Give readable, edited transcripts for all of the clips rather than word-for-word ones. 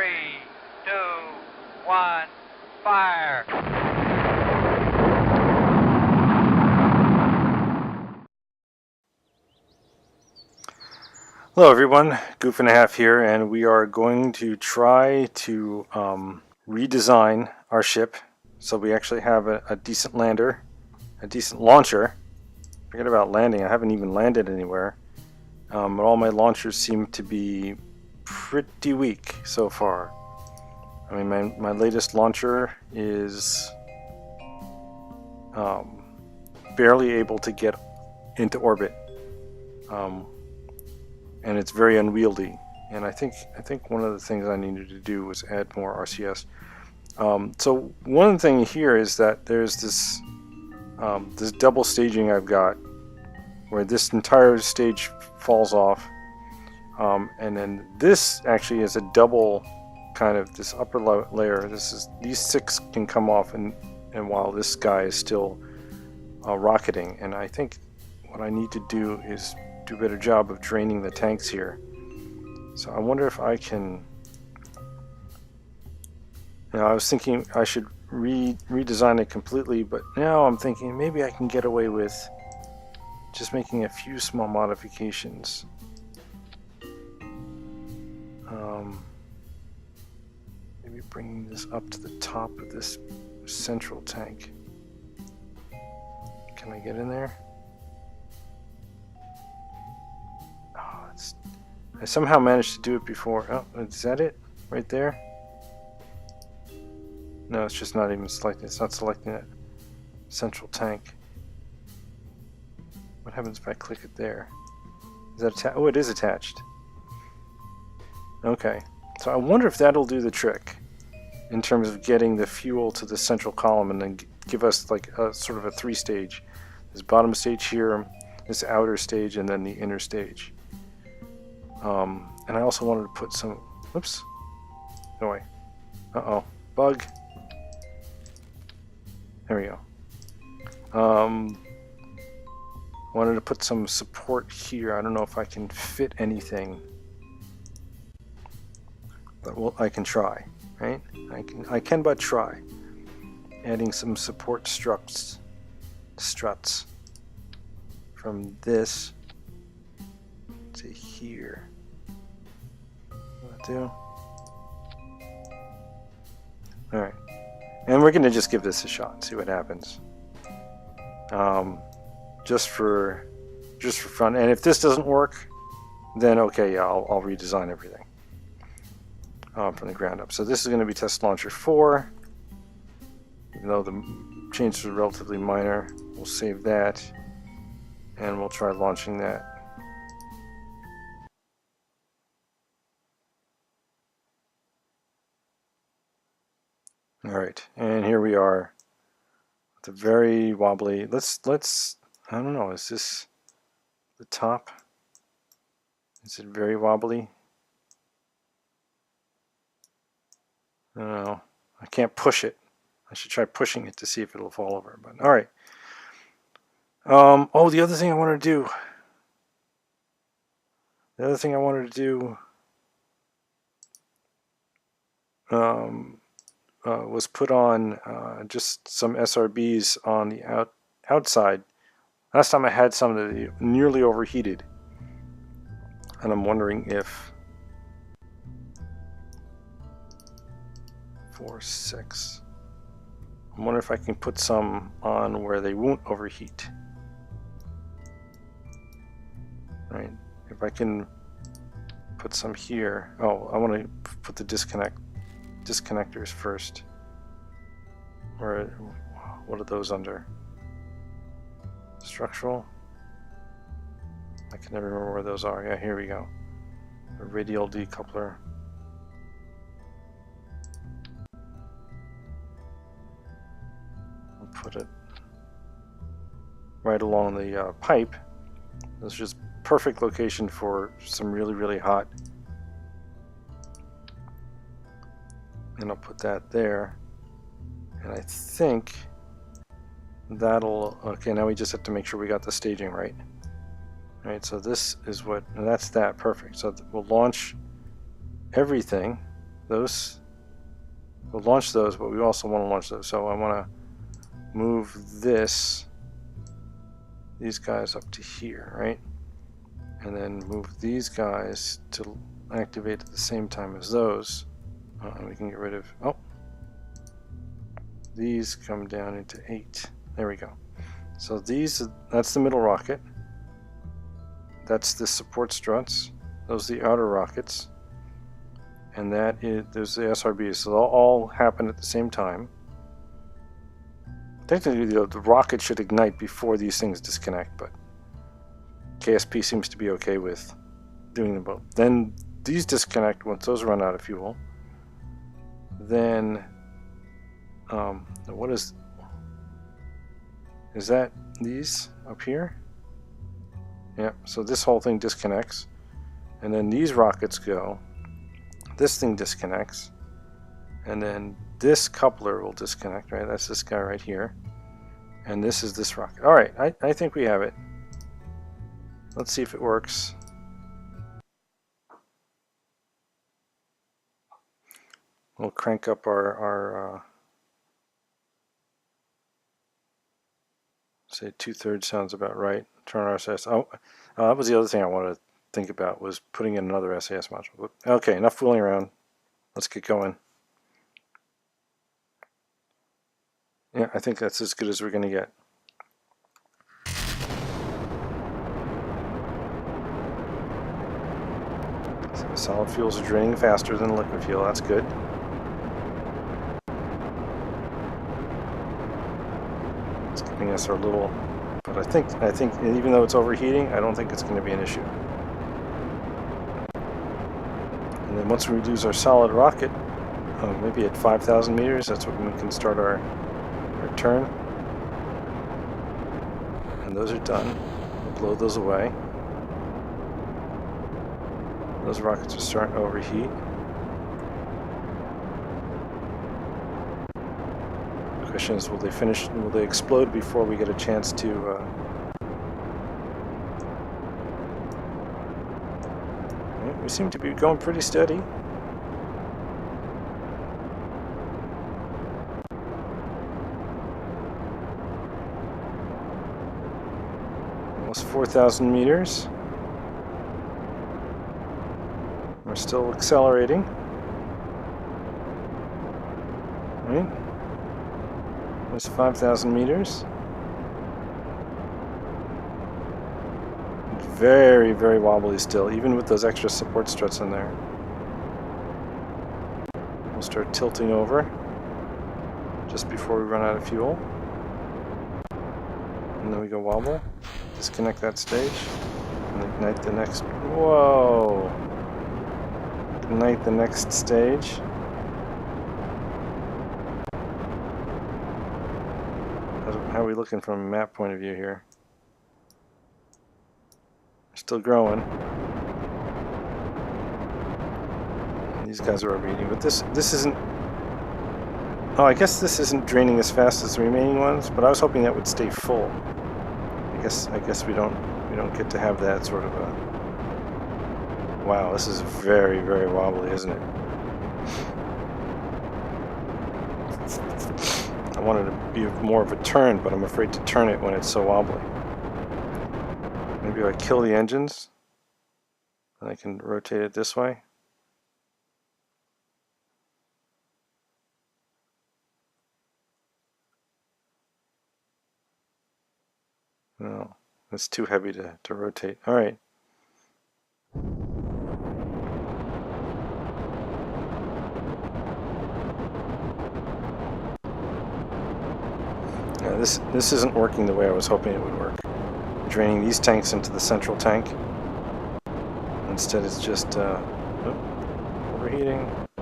3, 2, 1, fire! Hello everyone, Goof and a Half here, and we are going to try to redesign our ship so we actually have a decent lander, a decent launcher. Forget about landing, I haven't even landed anywhere. But all my launchers seem to be pretty weak so far. I mean, my latest launcher is barely able to get into orbit. And it's very unwieldy. And I think one of the things I needed to do was add more RCS. So one thing here is that there's this this double staging I've got, where this entire stage falls off, and then this actually is a double kind of this upper layer. These 6 can come off, and while this guy is still rocketing. And I think what I need to do is do a better job of draining the tanks here. So I wonder if I can, I was thinking I should redesign it completely, but now I'm thinking maybe I can get away with just making a few small modifications. Maybe bringing this up to the top of this central tank. Can I get in there? I somehow managed to do it before. Oh, is that it? Right there? No, it's just not even selecting. It's not selecting that central tank. What happens if I click it there? Is that attached? Oh, it is attached. Okay. So I wonder if that'll do the trick in terms of getting the fuel to the central column and then give us like a sort of a 3-stage. This bottom stage here, this outer stage, and then the inner stage. And I also wanted to put some, whoops, no way, bug, there we go. Wanted to put some support here. I don't know if I can fit anything, but I can try, right? I can but try. Adding some support struts from this to here. Do. Alright. And we're going to just give this a shot and see what happens. Just for fun. And if this doesn't work, then okay, yeah, I'll redesign everything from the ground up. So this is going to be test launcher 4. Even though the changes are relatively minor, we'll save that. And we'll try launching that. Alright, and here we are. The very wobbly. Let's I don't know, is this the top? Is it very wobbly? I don't know. I can't push it. I should try pushing it to see if it'll fall over. But alright. Oh, the other thing I wanted to do. Was put on just some SRBs on the outside. Last time I had some that nearly overheated, and I'm wondering if 4, 6. I wonder if I can put some on where they won't overheat. Right? If I can put some here. Oh, I want to put the disconnectors first. What are those under? Structural? I can never remember where those are. Yeah, here we go. A radial decoupler. I'll put it right along the pipe. This is just perfect location for some really, really hot. And I'll put that there. And I think that'll, okay, now we just have to make sure we got the staging right. All right, so this is what, and that's that, perfect. So we'll launch everything. those. We'll launch those, but we also want to launch those. So I want to move these guys up to here, right? And then move these guys to activate at the same time as those. And we can get rid of, oh, these come down into 8. There we go. So that's the middle rocket. That's the support struts. Those are the outer rockets. And there's the SRBs. So they'll all happen at the same time. Technically, the rocket should ignite before these things disconnect, but KSP seems to be okay with doing them both. Then these disconnect once those run out of fuel. Then, what is that these up here? Yeah, so this whole thing disconnects. And then these rockets go. This thing disconnects. And then this coupler will disconnect, right? That's this guy right here. And this is this rocket. All right, I think we have it. Let's see if it works. We'll crank up our say 2/3 sounds about right. Turn our SAS. Oh, that was the other thing I wanted to think about, was putting in another SAS module. Okay, enough fooling around. Let's get going. Yeah, I think that's as good as we're going to get. So the solid fuels are draining faster than liquid fuel. That's good. It's giving us our little, but I think even though it's overheating, I don't think it's going to be an issue. And then once we reduce our solid rocket, maybe at 5,000 meters, that's when we can start our turn. And those are done. We'll blow those away. Those rockets are starting to overheat. The question is, will they explode before we get a chance to we seem to be going pretty steady. Almost 4,000 meters. We're still accelerating. Right? There's 5,000 meters. Very, very wobbly still, even with those extra support struts in there. We'll start tilting over just before we run out of fuel. And then we go wobble. Disconnect that stage. And ignite the next. Whoa! Ignite the next stage. How are we looking from a map point of view here? Still growing. And these guys are overheating, but this isn't. Oh, I guess this isn't draining as fast as the remaining ones, but I was hoping that would stay full. I guess we don't get to have that sort of a. Wow, this is very, very wobbly, isn't it? I wanted to be more of a turn, but I'm afraid to turn it when it's so wobbly. Maybe if I kill the engines, then I can rotate it this way. No, it's too heavy to rotate. All right. Yeah, this isn't working the way I was hoping it would work. Draining these tanks into the central tank. Instead it's just overheating. I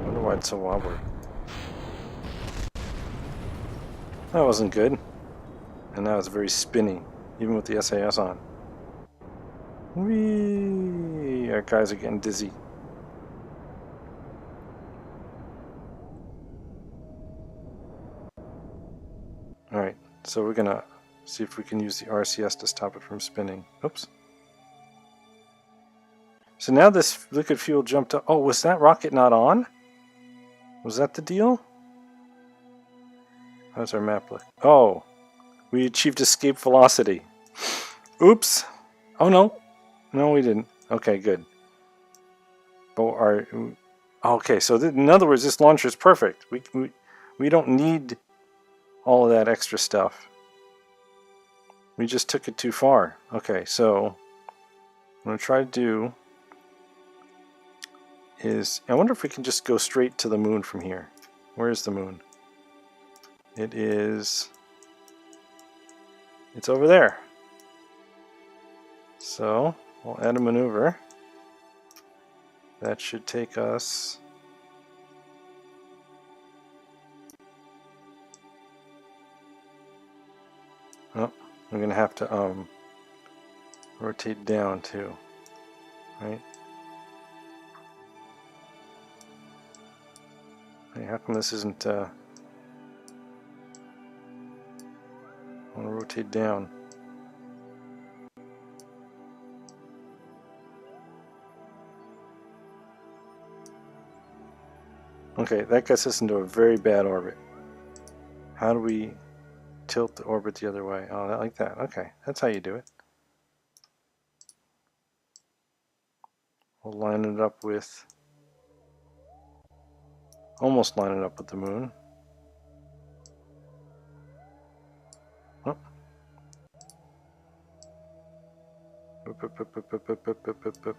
wonder why it's so wobbly. That wasn't good. And now it's very spinny, even with the SAS on. Whee! Our guys are getting dizzy. Alright, so we're gonna see if we can use the RCS to stop it from spinning. Oops. So now this liquid fuel jumped up. Oh, was that rocket not on? Was that the deal? How's our map look? Oh, we achieved escape velocity. Oops. Oh no. No, we didn't. Okay, good. Oh, okay, so in other words, this launcher is perfect. We don't need all of that extra stuff. We just took it too far. Okay, so what I'm going to try to do is, I wonder if we can just go straight to the moon from here. Where is the moon? It's over there. So we'll add a maneuver. That should take us... Oh, we're going to have to rotate down too, right? Hey, how come this isn't... I want to rotate down. Okay, that gets us into a very bad orbit. How do we tilt the orbit the other way? Oh, like that. Okay, that's how you do it. We'll line it up with... Almost line it up with the moon. Oh. Up, up, up, up, up, up, up, up, up.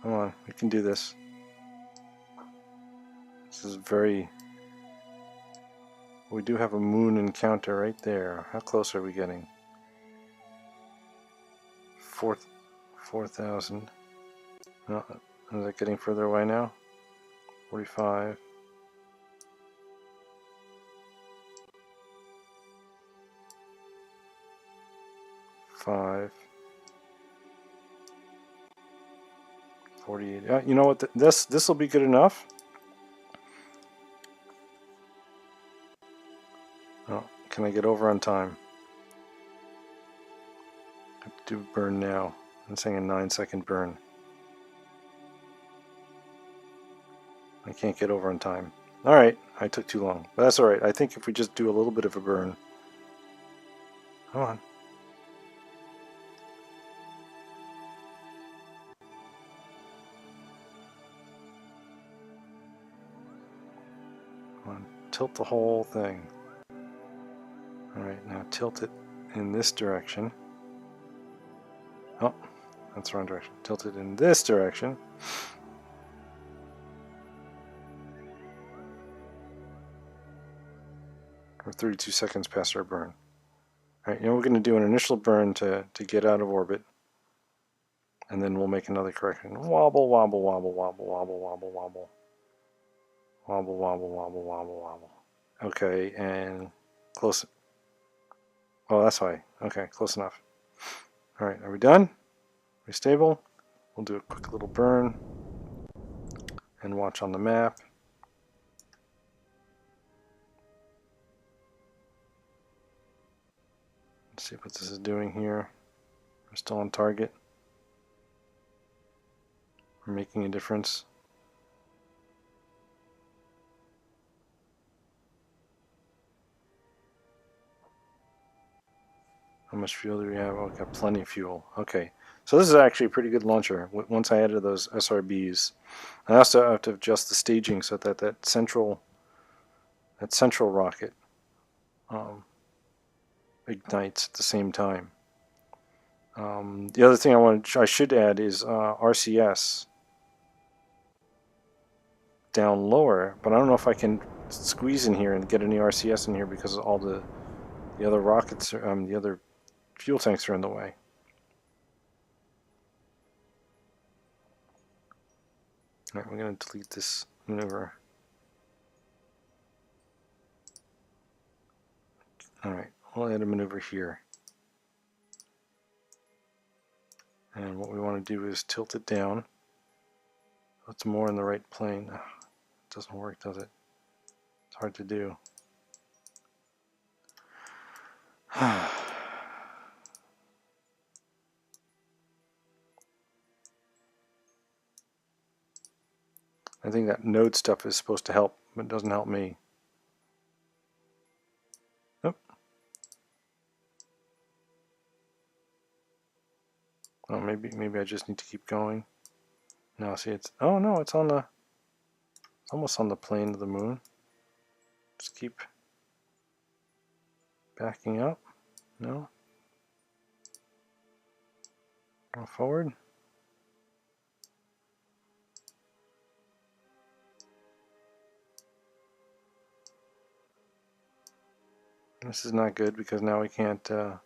Come on, we can do this. This is very... We do have a moon encounter right there. How close are we getting? 4,000. No, is it getting further away now? 45. 5. 48. You know what? This will be good enough. Oh, can I get over on time? I have to do burn now. I'm saying a 9-second burn. I can't get over on time. Alright, I took too long. But that's alright. I think if we just do a little bit of a burn. Come on. Come on. Tilt the whole thing. Alright, now tilt it in this direction. Oh, that's the wrong direction. Tilt it in this direction. We're 32 seconds past our burn. Alright, we're going to do an initial burn to get out of orbit. And then we'll make another correction. Wobble, wobble, wobble, wobble, wobble, wobble, wobble. Wobble, wobble, wobble, wobble, wobble. Okay, and close. Oh, that's why. Okay, close enough. Alright, are we done? Are we stable? We'll do a quick little burn. And watch on the map. Let's see what this is doing here. We're still on target. We're making a difference. How much fuel do we have? Oh, we got plenty of fuel. Okay, so this is actually a pretty good launcher once I added those SRBs. I also have to adjust the staging so that that central rocket ignites at the same time. The other thing I should add is RCS down lower, but I don't know if I can squeeze in here and get any RCS in here because all the other rockets, the other fuel tanks are in the way. Alright, we're going to delete this maneuver. Alright, we'll add a maneuver here. And what we want to do is tilt it down. It's more in the right plane. It doesn't work, does it? It's hard to do. I think that node stuff is supposed to help, but it doesn't help me. Nope. Oh, maybe I just need to keep going. Now see, it's, oh no, it's on the, almost on the plane of the moon. Just keep backing up. No. Go forward. This is not good because now we can't, we're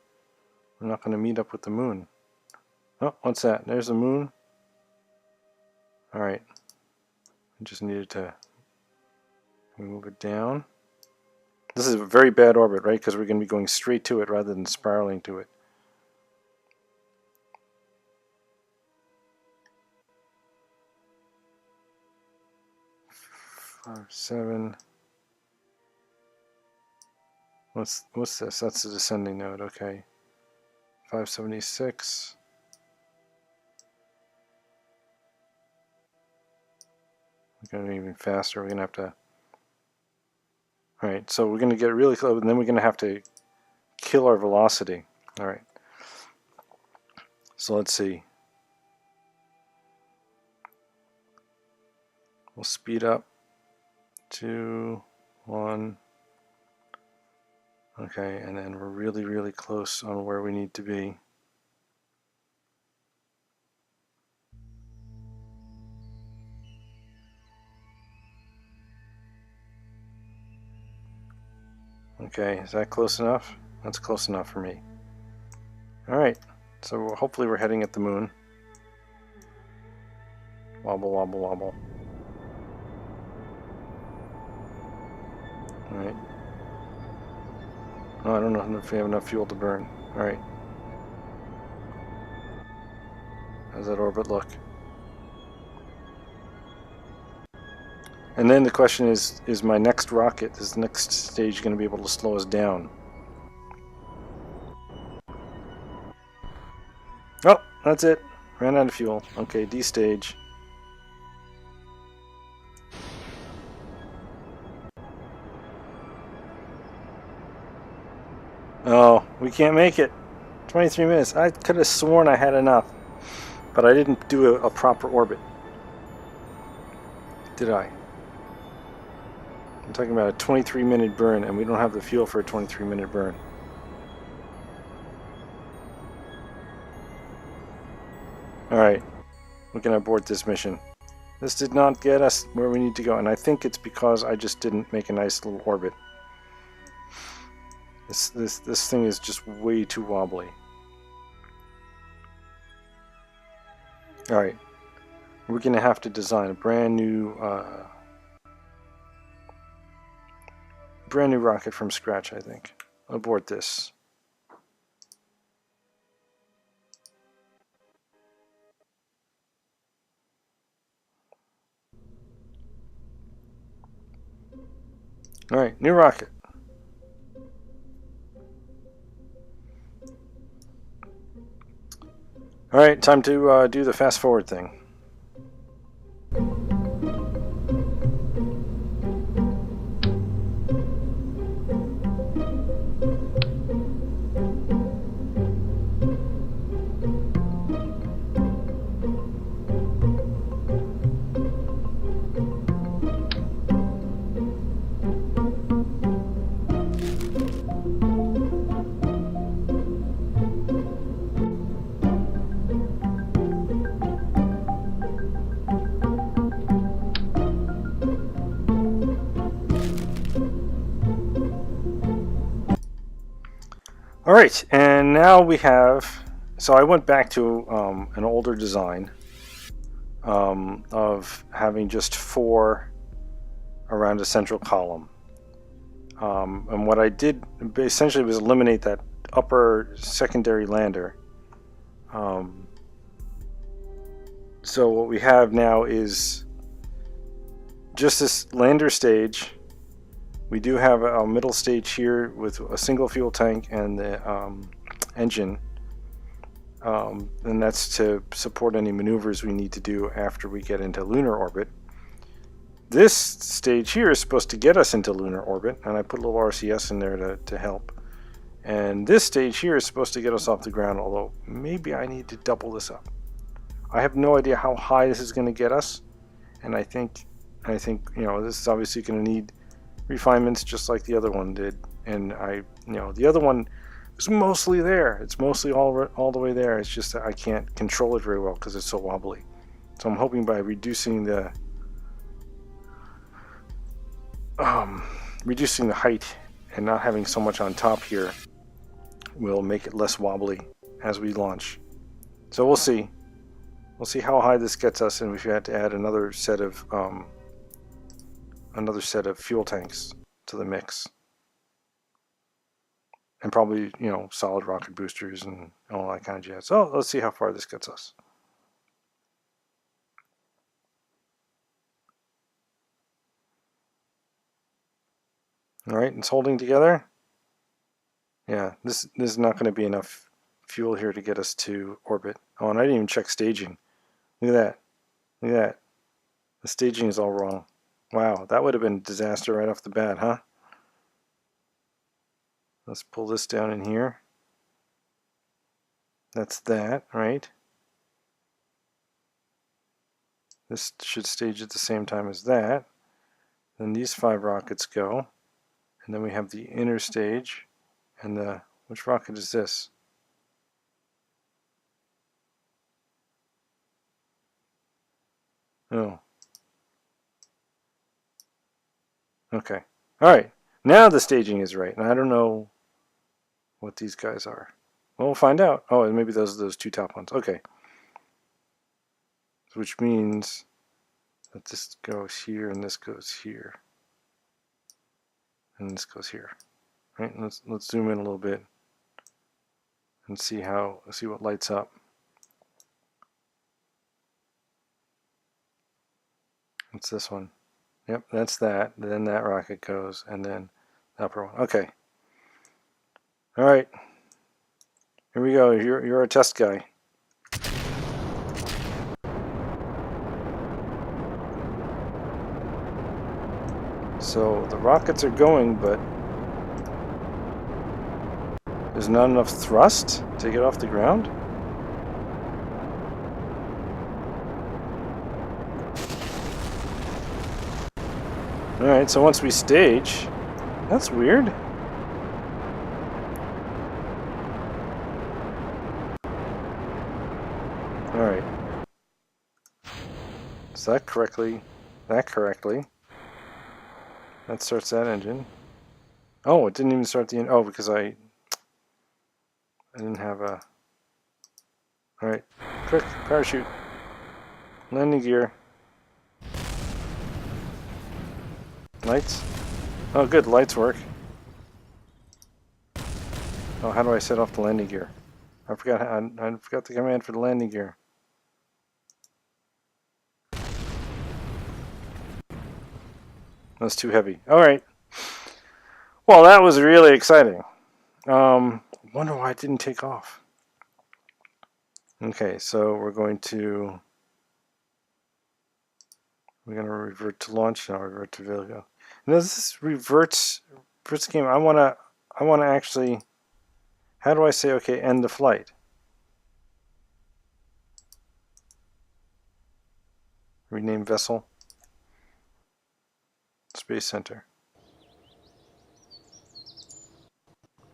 not going to meet up with the moon. Oh, what's that? There's the moon. Alright. I just needed to move it down. This is a very bad orbit, right? Because we're going to be going straight to it rather than spiraling to it. 7. What's this? That's the descending node. Okay. 576. We're going to be even faster. We're going to have to. Alright, so we're going to get really close, and then we're going to have to kill our velocity. Alright. So let's see. We'll speed up. 2, 1. Okay, and then we're really, really close on where we need to be. Okay, is that close enough? That's close enough for me. Alright, so hopefully we're heading at the moon. Wobble, wobble, wobble. Alright. Oh, I don't know if we have enough fuel to burn. Alright. How's that orbit look? And then the question is my next rocket, is the next stage going to be able to slow us down? Oh, that's it. Ran out of fuel. Okay, D stage. Oh, we can't make it. 23 minutes. I could have sworn I had enough, but I didn't do a proper orbit. Did I? I'm talking about a 23-minute burn, and we don't have the fuel for a 23-minute burn. Alright, we're going to abort this mission. This did not get us where we need to go, and I think it's because I just didn't make a nice little orbit. This thing is just way too wobbly. Alright, we're going to have to design a brand new rocket from scratch, I think. Abort this. Alright, new rocket. Alright, time to do the fast forward thing. Alright, and now we have, so I went back to an older design of having just 4 around a central column. And what I did essentially was eliminate that upper secondary lander. So what we have now is just this lander stage. We do have a middle stage here with a single fuel tank and the engine. And that's to support any maneuvers we need to do after we get into lunar orbit. This stage here is supposed to get us into lunar orbit, and I put a little RCS in there to help. And this stage here is supposed to get us off the ground, although maybe I need to double this up. I have no idea how high this is going to get us, and I think you know, this is obviously going to need refinements just like the other one did. And the other one was mostly there. It's mostly all the way there. It's just that I can't control it very well because it's so wobbly. So I'm hoping by reducing the height and not having so much on top here will make it less wobbly as we launch. So we'll see. We'll see how high this gets us, and if we had to add another set of fuel tanks to the mix, and probably, you know, solid rocket boosters and all that kind of jazz. So let's see how far this gets us. All right, it's holding together. Yeah, this is not going to be enough fuel here to get us to orbit. Oh, and I didn't even check staging. Look at that. Look at that. The staging is all wrong. Wow, that would have been a disaster right off the bat, huh? Let's pull this down in here. That's that, right? This should stage at the same time as that. Then these 5 rockets go. And then we have the inner stage. And which rocket is this? Oh. Okay. Alright. Now the staging is right. And I don't know what these guys are. Well, we'll find out. Oh, and maybe those 2 top ones. Okay. Which means that this goes here and this goes here. And this goes here. Right? Let's zoom in a little bit and see what lights up. It's this one. Yep, that's that. Then that rocket goes, and then the upper one. Okay. All right. Here we go. You're a test guy. So the rockets are going, but there's not enough thrust to get off the ground. Alright, so once we stage, that's weird. Alright. So that correctly. That starts that engine. Oh, it didn't even start the engine. Oh, because I didn't have a... Alright, quick, parachute. Landing gear. Lights? Oh good, lights work. Oh, how do I set off the landing gear? I forgot the command for the landing gear. That's too heavy. Alright. Well, that was really exciting. Wonder why it didn't take off. Okay, so we're going to revert to launch now. Revert to vehicle. Now this reverts game. I wanna actually. How do I say okay? End the flight. Rename vessel. Space Center.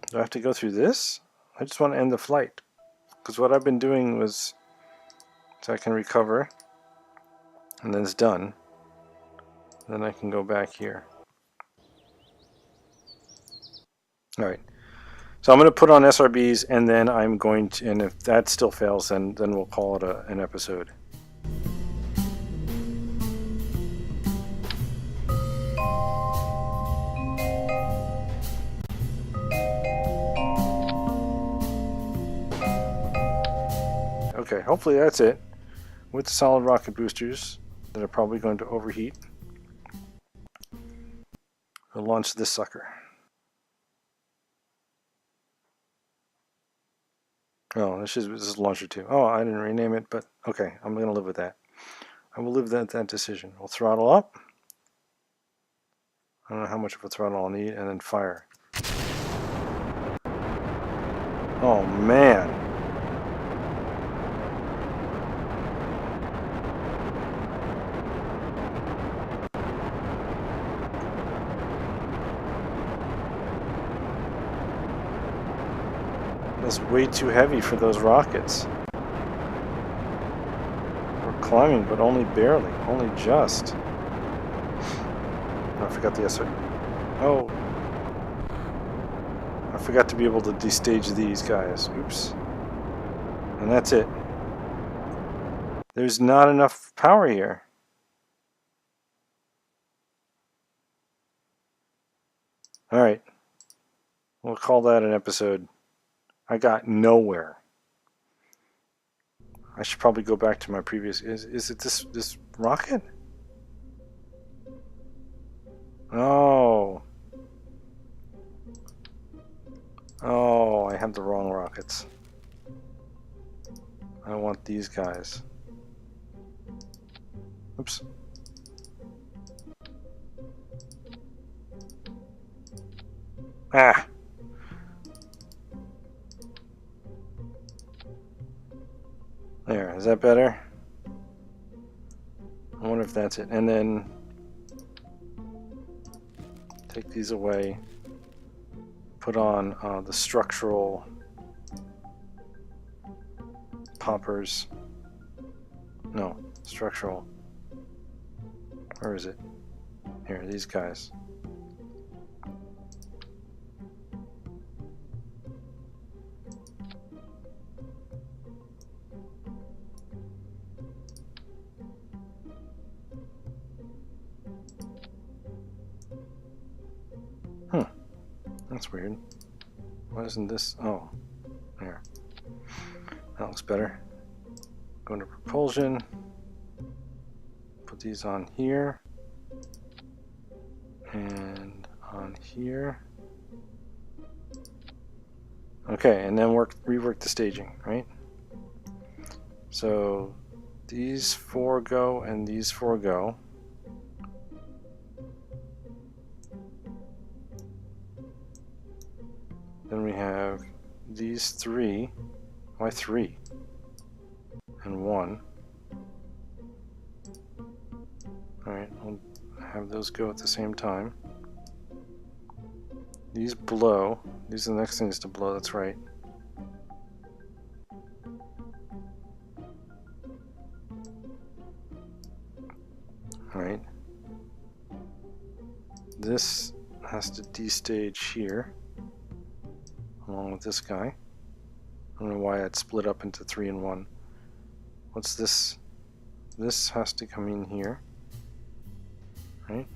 Do I have to go through this? I just want to end the flight. Because what I've been doing was, so I can recover, and then it's done. Then I can go back here. Alright. So I'm going to put on SRBs, and then I'm going to, and if that still fails, then we'll call it an episode. Okay, hopefully that's it. With the solid rocket boosters that are probably going to overheat. We'll launch this sucker. Oh, this is launcher 2. Oh, I didn't rename it, but okay, I'm going to live with that. I will live with that decision. We'll throttle up. I don't know how much of a throttle I'll need, and then fire. Oh, man. That's way too heavy for those rockets. We're climbing, but only barely, only just. I forgot the SR. Oh. I forgot to be able to destage these guys. Oops. And that's it. There's not enough power here. Alright. We'll call that an episode. I got nowhere. I should probably go back to my previous... Is it this rocket? Oh. Oh, I have the wrong rockets. I want these guys. Oops. Ah! There, is that better? I wonder if that's it. And then take these away. Put on the structural poppers. No, structural. Where is it? Here, these guys. That's weird. Why isn't this? Oh, there. That looks better. Go into propulsion. Put these on here. And on here. Okay, and then rework the staging, right? So these 4 go and these 4 go. Then we have these 3. Why 3? And 1. Alright, we'll have those go at the same time. These blow. These are the next things to blow, that's right. Alright. This has to destage here. Along with this guy. I don't know why I'd split up into 3 and 1. What's this? This has to come in here. Right?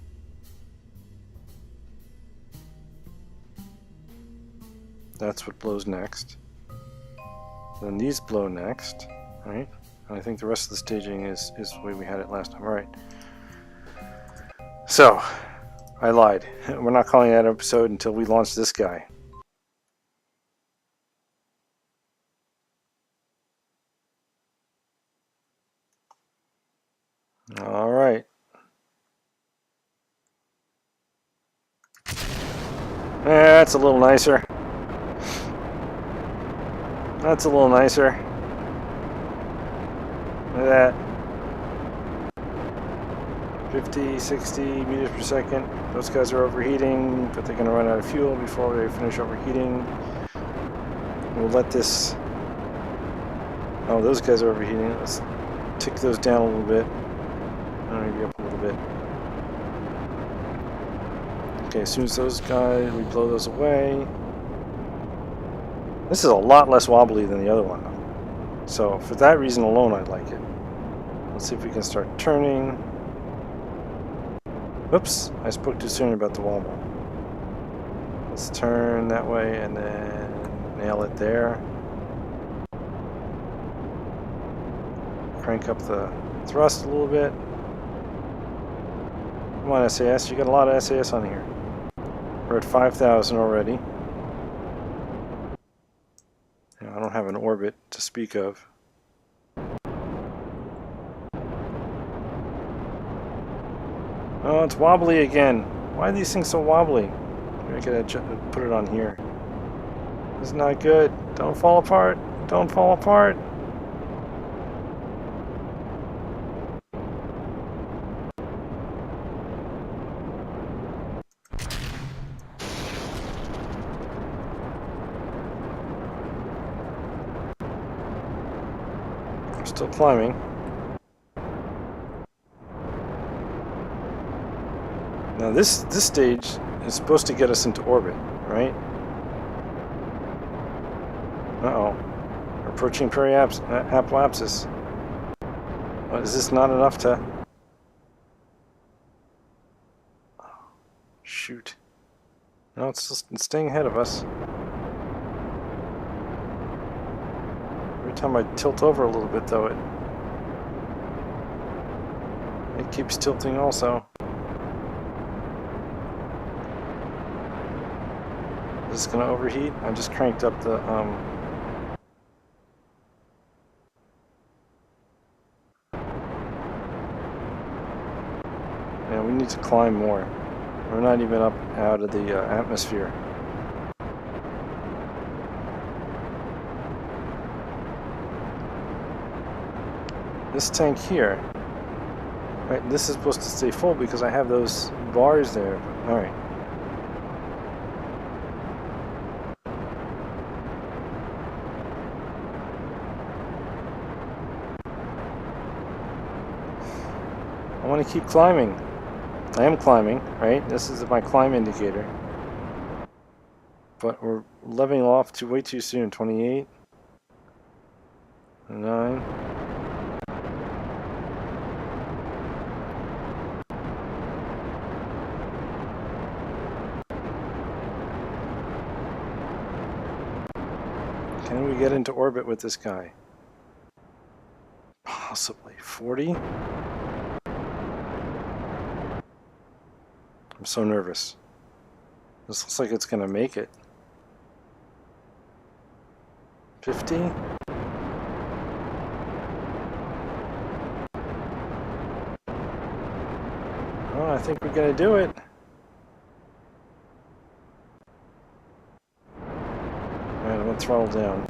That's what blows next. Then these blow next. Right? And I think the rest of the staging is the way we had it last time. Alright. So, I lied. We're not calling that episode until we launch this guy. All right. That's a little nicer. That's a little nicer. Look at that. 50, 60 meters per second. Those guys are overheating, but they're going to run out of fuel before they finish overheating. We'll let this... Oh, those guys are overheating. Let's tick those down a little bit. Maybe up a little bit. Okay, as soon as those guys, we blow those away. This is a lot less wobbly than the other one, though. So for that reason alone, I like it. Let's see if we can start turning. Oops, I spoke too soon about the wobble. Let's turn that way and then nail it there. Crank up the thrust a little bit. Come on, SAS, you got a lot of SAS on here. We're at 5,000 already. I don't have an orbit to speak of. Oh, it's wobbly again. Why are these things so wobbly? I gotta put it on here. This is not good. Don't fall apart. Don't fall apart. I'm still climbing. Now this stage is supposed to get us into orbit, right? Uh-oh. We're approaching apoapsis. What, is this not enough to... Shoot. No, it's staying ahead of us. Every time I tilt over a little bit, though, it keeps tilting also. Is this gonna overheat? I just cranked up the Yeah, we need to climb more. We're not even up out of the atmosphere. This tank here, right? This is supposed to stay full because I have those bars there. All right. I want to keep climbing. I am climbing, right? This is my climb indicator. But we're leveling off way too soon. 28. 9. Can we get into orbit with this guy? Possibly. 40? I'm so nervous. This looks like it's gonna make it. 50? Oh, I think we're gonna do it. Alright, I'm gonna throttle down.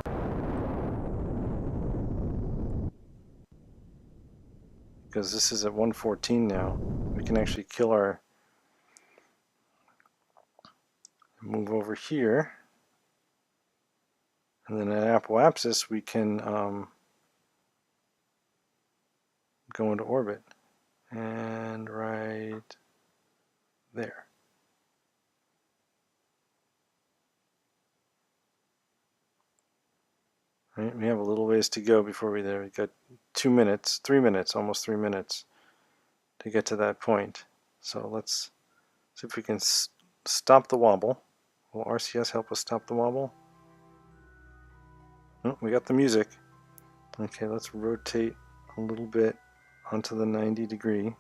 Because this is at 114 now. We can actually kill our... Move over here. And then at apoapsis we can go into orbit. And right there. Right, we have a little ways to go before we're there. We've got 2 minutes, 3 minutes, almost 3 minutes to get to that point. So let's see if we can stop the wobble. Will RCS help us stop the wobble? Oh, we got the music. Okay, let's rotate a little bit onto the 90 degree.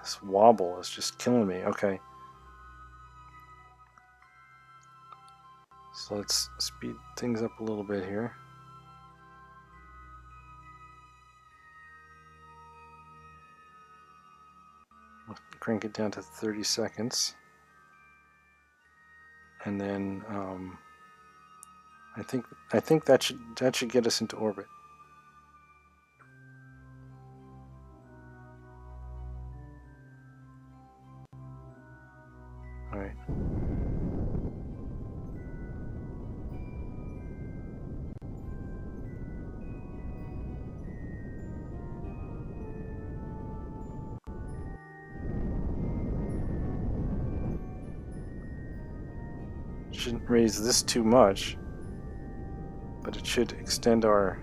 This wobble is just killing me. Okay. So let's speed things up a little bit here. We'll crank it down to 30 seconds. And then I think that should get us into orbit. All right. Shouldn't raise this too much, but it should extend our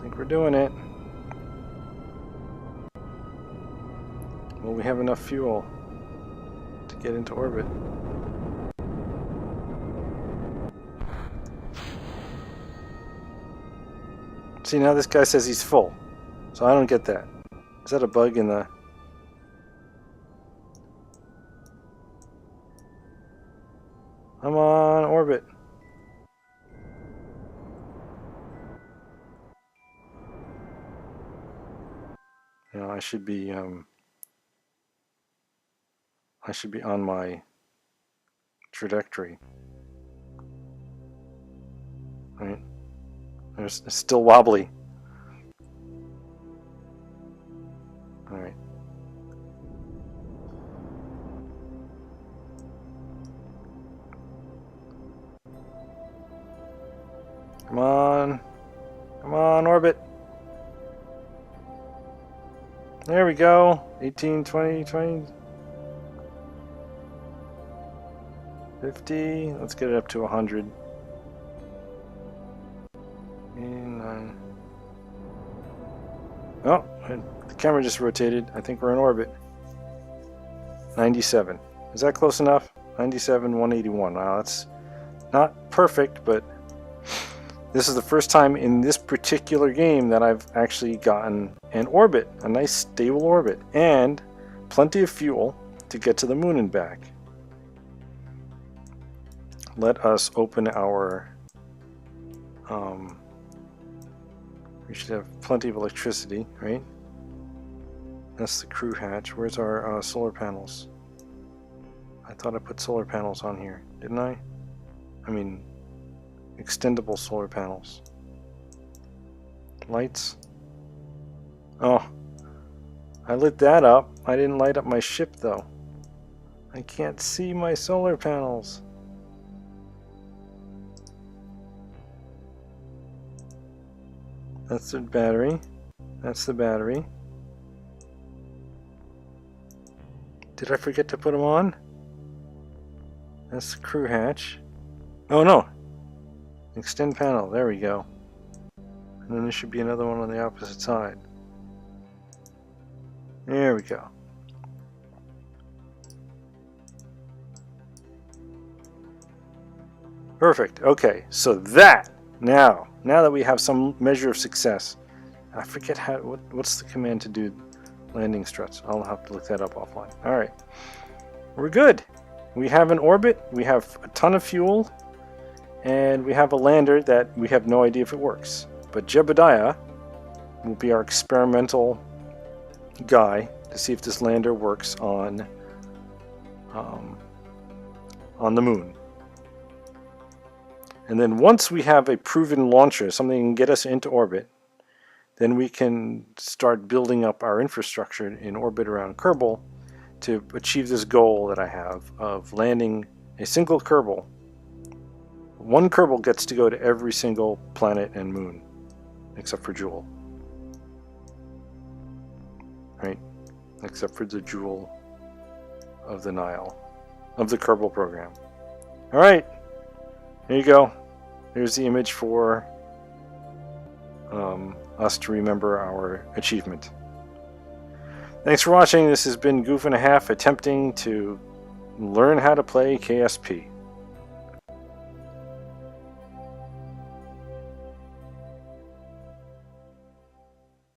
think we're doing it. Will we have enough fuel to get into orbit? See, now this guy says he's full. So I don't get that. Is that a bug in the... I'm on orbit. You know, I should be on my trajectory. Right? It's still wobbly. Alright. Come on. Come on, orbit. There we go. 18, 20, 20. 50. Let's get it up to 100. And 9. Oh, the camera just rotated. I think we're in orbit. 97. Is that close enough? 97, 181. Wow, that's not perfect, but this is the first time in this particular game that I've actually gotten an orbit, a nice stable orbit, and plenty of fuel to get to the moon and back. Let us open our... we should have plenty of electricity, right? That's the crew hatch. Where's our solar panels? I thought I put solar panels on here, didn't I? I mean, extendable solar panels. Lights. Oh, I lit that up. I didn't light up my ship though. I can't see my solar panels. That's the battery. That's the battery. Did I forget to put them on? That's the crew hatch. Oh no! Extend panel. There we go. And then there should be another one on the opposite side. There we go. Perfect. Okay, so that now that we have some measure of success, I forget what's the command to do landing struts. I'll have to look that up offline. All right, we're good. We have an orbit. We have a ton of fuel, and we have a lander that we have no idea if it works. But Jebediah will be our experimental guy to see if this lander works on the moon. And then once we have a proven launcher, something that can get us into orbit, then we can start building up our infrastructure in orbit around Kerbal to achieve this goal that I have of landing a single Kerbal. One Kerbal gets to go to every single planet and moon, except for Jewel. Right? Except for the Jewel of the Nile, of the Kerbal program. Alright, there you go. Here's the image for us to remember our achievement. Thanks for watching. This has been Goof and a Half attempting to learn how to play KSP.